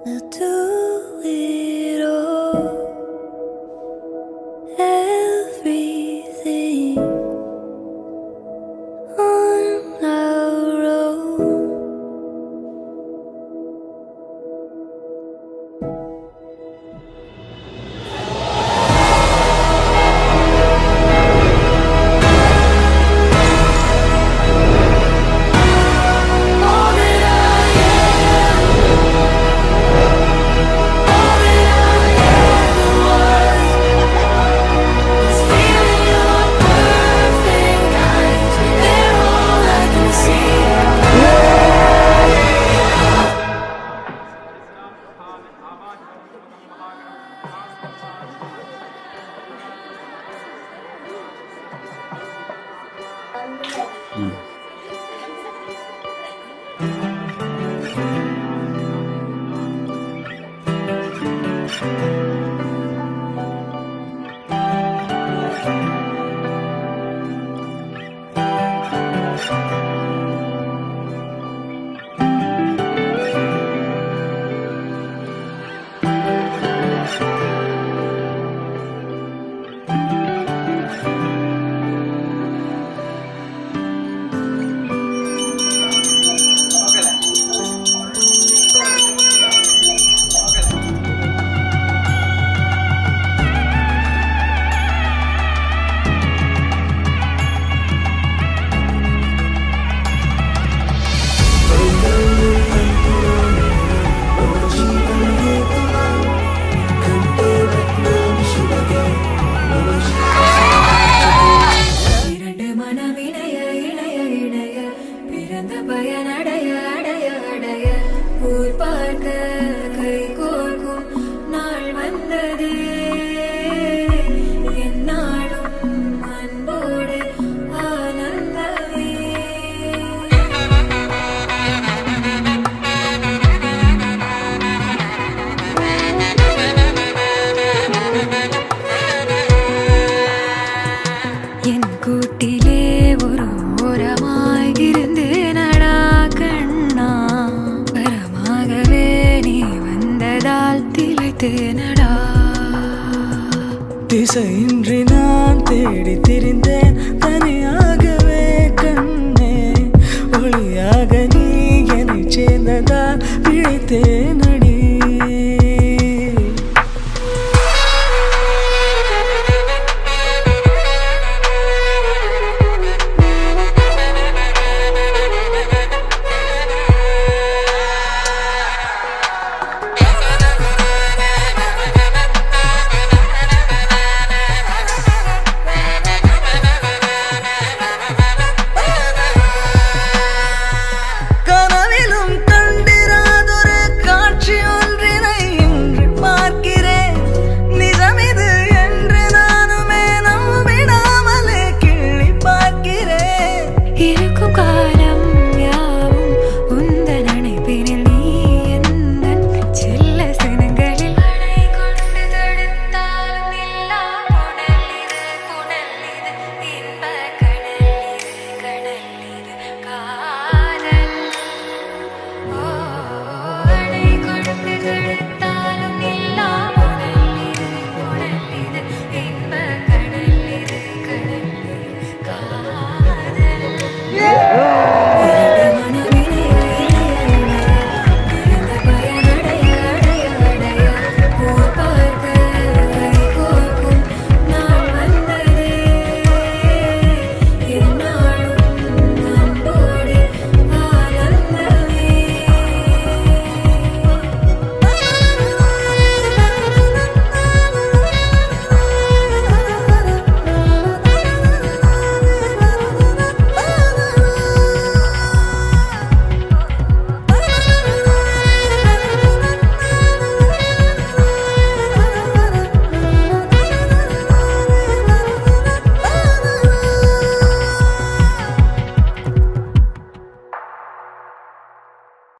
We'll do it all, everything on our own. All that I am, all that I ever was, is feeling your perfect eyes. They're all I can see. இரண்டு மனம் இணைய இணைய இணைய பிறந்த பயன் அடைய அடைய அடைய ஊர் பார்க்க கை கோர்க்கும் நாள் வந்தது. எந்நாளும் அன்போடு ஆனந்தமே. என் கூட்டிலே ஒரு ஓரமாய் இருந்தேனடா கண்ணா, வரமாகவே நீ வந்ததால் திளைத்தேனடா. திசையின்றி நான் தேடி திரிந்தேன் தனியாகவே கண்ணே, ஒளியாக நீ என்னை சேர்ந்ததால் பிழைத்தேன்.